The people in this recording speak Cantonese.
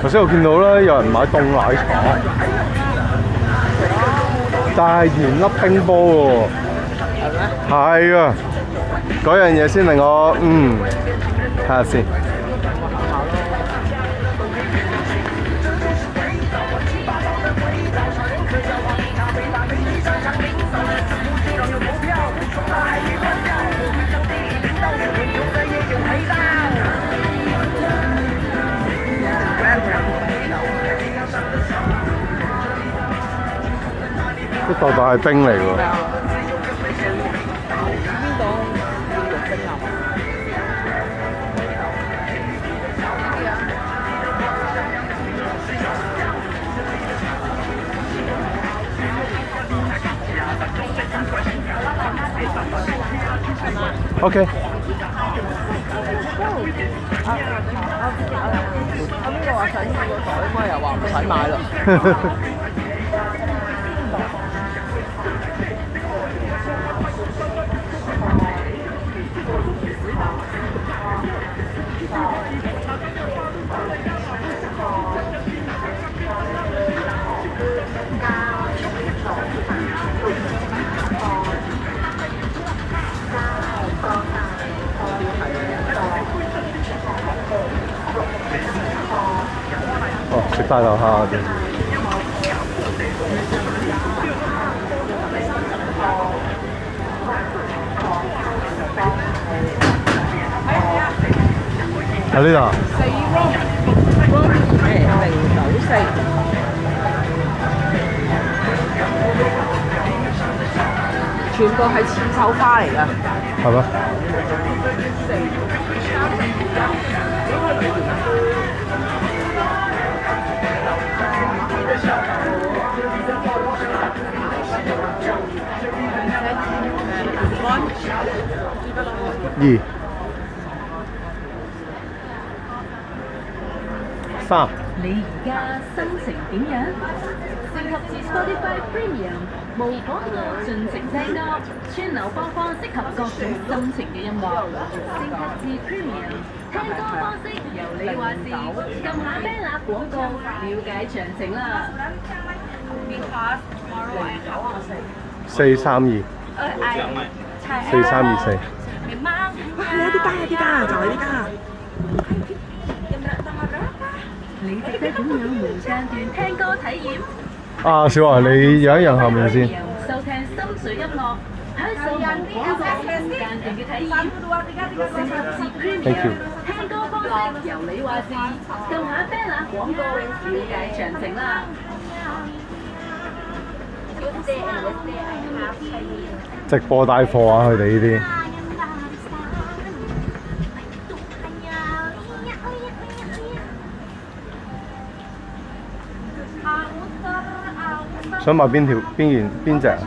頭先我見到咧，有人買凍奶茶，但係原粒冰波喎。係咩？係啊，嗰樣嘢先令我睇下先。一袋袋係冰嚟喎。OK。阿邊個話想要個袋，我又話唔使買啦。哦，食大頭蝦嗰啲。喺呢度。4 全部係刺繡花嚟㗎。係咩？2、3。你而家心情點樣？升級至 Spotify Premium， 無廣告，盡情聽歌，串流播放適合各種心情嘅音樂。升級至 Premium， 聽歌方式由你話事，撳下 banner 廣告，了解詳情啦。4、3、2。4、3、2、4。哇！有啲間啊，就係呢間啊。你值得擁有無間斷聽歌體驗。啊，小華，你讓一讓後面先。收聽心水音樂，享受無廣告無間斷嘅體驗。升級至 Premium， 聽歌方式由你話事，撳下 banner 廣告，了解詳情啦。直播帶貨啊！佢哋呢啲。想買邊件邊隻啊？